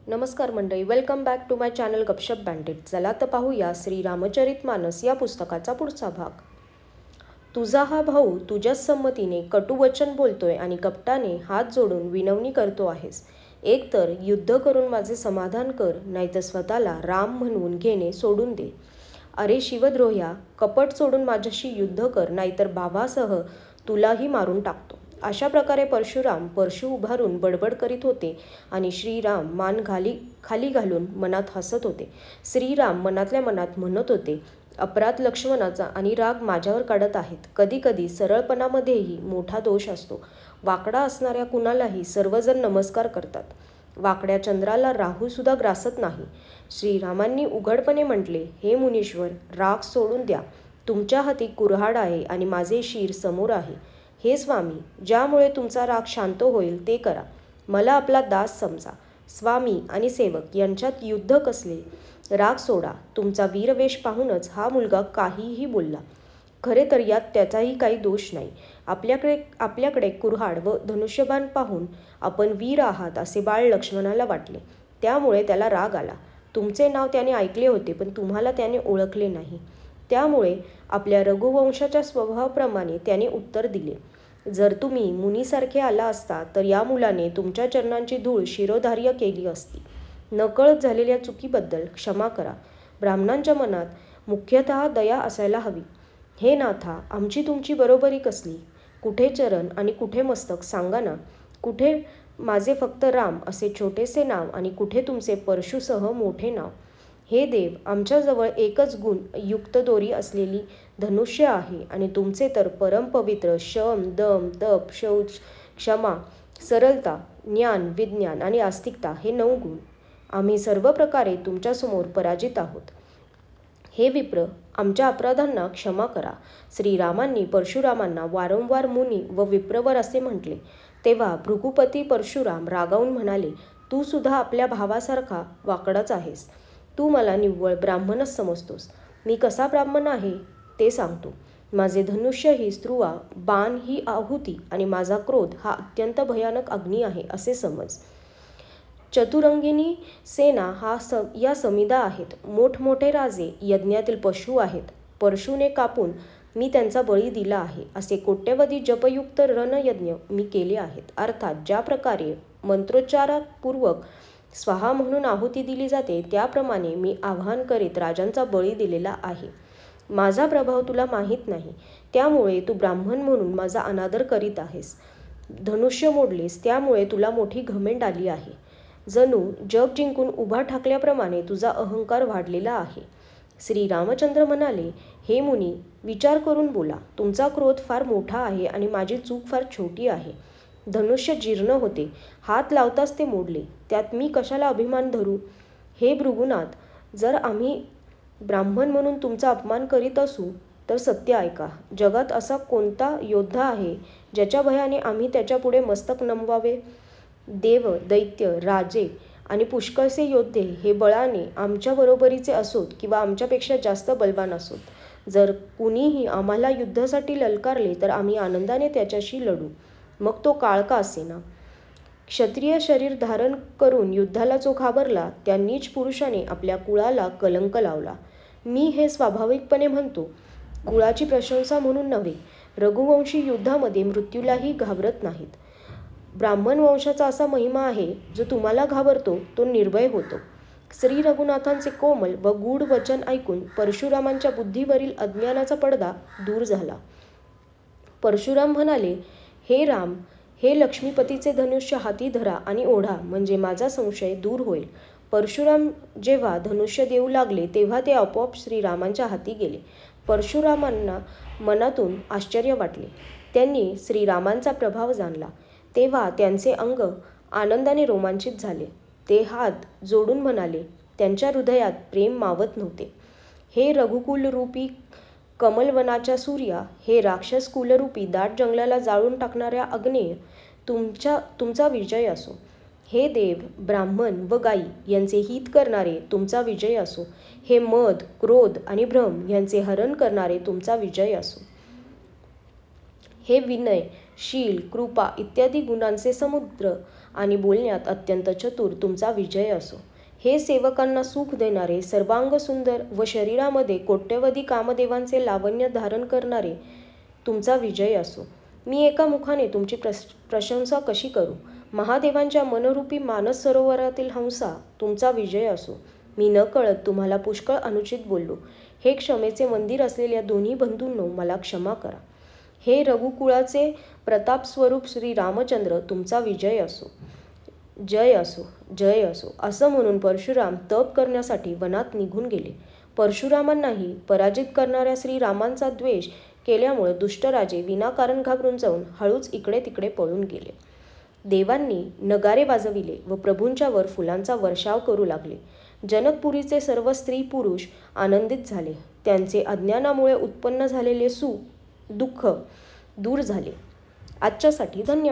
नमस्कार मंडळी, welcome back to my channel Gapshap बँडेड. चला तर पाहूया श्री रामचरितमानस या पुस्तकाचा पुढचा भाग. तुझा हा भाऊ तुझ्याच संमतीने कटुवचन बोलतोय आणि कपटाने हात जोडून विनवणी करतो आहेस. एक तर युद्ध करून माझे समाधान कर, नाहीतर स्वतःला राम म्हणून घेणे सोडून दे. अरे शिवद्रोह्या, कपट सोडून माझ्याशी युद्ध कर, नाहीतर भावासह तुलाही मारून टाकतो. अशा प्रकारे परशुराम परशु उभारून बडबड करीत होते आणि श्रीराम मान खाली घालून मनात हसत होते. श्रीराम मनातल्या मनात म्हणत होते, अपराध लक्ष्मणाचा आणि राग माझ्यावर काढत आहेत. कधी कधी सरळपणामध्येही मोठा दोष असतो. वाकडा असणाऱ्या कुणालाही सर्वजण नमस्कार करतात. वाकड्या चंद्राला राहूसुद्धा ग्रासत नाही. श्रीरामांनी उघडपणे म्हटले, हे मुनीश्वर, राग सोडून द्या. तुमच्या हाती कुऱ्हाड आहे आणि माझे शिर समोर आहे. हे स्वामी, ज्यामुळे तुमचा राग शांत होईल ते करा. मला आपला दास समजा. स्वामी आणि सेवक यांच्यात युद्ध कसले? राग सोडा. तुमचा वीरवेश पाहूनच हा मुलगा काहीही बोलला. खरे तर यात त्याचाही काही दोष नाही. आपल्याकडे कुऱ्हाड व धनुष्यबाण पाहून आपण वीर आहात असे बाळ लक्ष्मणाला वाटले. त्यामुळे त्याला राग आला. तुमचे नाव त्याने ऐकले होते, पण तुम्हाला त्याने ओळखले नाही. त्यामुळे आपल्या रघुवंशाच्या स्वभावाप्रमाणे त्याने उत्तर दिले. जर तुम्ही मुनीसारखे आला असता तर या मुलाने तुमच्या चरणांची धूळ शिरोधार्य केली असती. नकळत झालेल्या चुकीबद्दल क्षमा करा. ब्राह्मणांच्या मनात मुख्यतः दया असायला हवी. हे नाथा, आमची तुमची बरोबरी कसली? कुठे चरण आणि कुठे मस्तक सांगा ना. कुठे माझे फक्त राम असे छोटेसे नाव आणि कुठे तुमचे परशुसह मोठे नाव? हे देव, आमच्याजवळ एकच गुण युक्त दोरी असलेली धनुष्य आहे आणि तुमचे तर परमपवित्र शम, दम, तप, शौच, क्षमा, सरलता, ज्ञान, विज्ञान आणि आस्तिकता हे 9 गुण. आम्ही सर्व प्रकारे तुमच्यासमोर पराजित आहोत. हे विप्र, आमच्या अपराधांना क्षमा करा. श्रीरामांनी परशुरामांना वारंवार मुनी व विप्रवर असे म्हटले. तेव्हा भृगुपती परशुराम रागावून म्हणाले, तू सुद्धा आपल्या भावासारखा वाकडाच आहेस. तू मला निव्वळ ब्राह्मणच समजतोस. मी कसा ब्राह्मण आहे ते सांगतो. माझे धनुष्य ही स्त्रुवा, बाण ही आहुती आणि माझा क्रोध हा अत्यंत भयानक अग्नी आहे असे समज. चतुरंगिनी सेना या समिदा आहेत. मोठमोठे राजे यज्ञातील पशु आहेत. परशुने कापून मी त्यांचा बळी दिला आहे. असे कोट्यवधी जपयुक्त रणयज्ञ मी केले आहेत. अर्थात ज्या प्रकारे मंत्रोच्चारापूर्वक स्वाहा म्हणून आहुती दिली जाते त्याप्रमाणे मी आवाहन करीत राजांचा बळी दिलेला आहे. माझा प्रभाव तुला माहीत नाही, त्यामुळे तू ब्राह्मण म्हणून माझा अनादर करीत आहेस. धनुष्य मोडलेस त्यामुळे तुला मोठी घमेंड आली आहे. जणू जग जिंकून उभा ठाकल्याप्रमाणे तुझा अहंकार वाढलेला आहे. श्री रामचंद्र म्हणाले, हे मुनी, विचार करून बोला. तुमचा क्रोध फार मोठा आहे आणि माझी चूक फार छोटी आहे. धनुष्य जीर्ण होते. हात लावताच ते मोडले. त्यात मी कशाला अभिमान धरू? हे भृगुनाथ, जर आम्ही ब्राह्मण म्हणून तुमचा अपमान करीत असू तर सत्य ऐका. जगात असा कोणता योद्धा आहे ज्याच्या भयाने आम्ही त्याच्यापुढे मस्तक नमवावे? देव, दैत्य, राजे आणि पुष्कळसे योद्धे हे बळाने आमच्या बरोबरीचे असोत किंवा आमच्यापेक्षा जास्त बलवान असोत. जर कुणीही आम्हाला युद्धासाठी ललकारले तर आम्ही आनंदाने त्याच्याशी लढू, मग तो काळ का असेना. क्षत्रिय शरीर धारण करून युद्धाला जो घाबरला त्या नीच पुरुषाने आपल्या कुळाला कलंक लावला. मी हे स्वाभाविकपणे म्हणतो, कुळाची प्रशंसा म्हणून नव्हे. रघुवंशी युद्धामध्ये मृत्यूलाही घाबरत नाहीत. ब्राह्मण वंशाचा असा महिमा आहे, जो तुम्हाला घाबरतो तो निर्भय होतो. श्री रघुनाथांचे कोमल व गूढ वचन ऐकून परशुरामांच्या बुद्धीवरील अज्ञानाचा पडदा दूर झाला. परशुराम म्हणाले, हे राम, हे लक्ष्मीपतीचे धनुष्य हाती धरा आणि ओढा, म्हणजे माझा संशय दूर होईल. परशुराम जेव्हा धनुष्य देऊ लागले तेव्हा ते आपोआप श्रीरामांच्या हाती गेले. परशुरामांना मनातून आश्चर्य वाटले. त्यांनी श्रीरामांचा प्रभाव जाणला. तेव्हा त्यांचे अंग आनंदाने रोमांचित झाले. ते हात जोडून म्हणाले, त्यांच्या हृदयात प्रेम मावत नव्हते. हे रघुकुलरूपी कमलवनाच्या सूर्या, हे राक्षस कुलरूपी दाट जंगलाला जाळून टाकणाऱ्या अग्नेय, तुमचा विजय असो. हे देव, ब्राह्मण व गायी यांचे हित करणारे, तुमचा विजय असो. हे मद, क्रोध आणि भ्रम यांचे हरण करणारे, तुमचा विजय असो. हे विनय, शील, कृपा इत्यादी गुणांचे समुद्र आणि बोलण्यात अत्यंत चतुर तुमचा विजय असो. हे सेवकांना सुख देणारे, सर्वांग सुंदर व शरीरामध्ये कोट्यवधी कामदेवांचे लावण्य धारण करणारे तुमचा विजय असो. मी एका मुखाने तुमची प्रशंसा कशी करू. महादेवांच्या मनरूपी मानस सरोवरातील हंसा तुमचा विजय असो. मी न कळत तुम्हाला पुष्कळ अनुचित बोललो. हे क्षमेचे मंदिर असलेल्या दोन्ही बंधूंनो, मला क्षमा करा. हे रघुकुळाचे प्रताप स्वरूप श्री रामचंद्र तुमचा विजय असो. जय असो, जय असो असं म्हणून परशुराम तप करण्यासाठी वनात निघून गेले. परशुरामांनाही पराजित करणाऱ्या श्रीरामांचा द्वेष केल्यामुळे दुष्टराजे विनाकारण घाबरून जाऊन हळूच इकडे तिकडे पळून गेले. देवांनी नगारे वाजविले व प्रभूंच्या वर फुलांचा वर्षाव करू लागले. जनकपुरीचे सर्व स्त्री पुरुष आनंदित झाले. त्यांचे अज्ञानामुळे उत्पन्न झालेले दुःख दूर झाले. आजच्यासाठी धन्यवाद.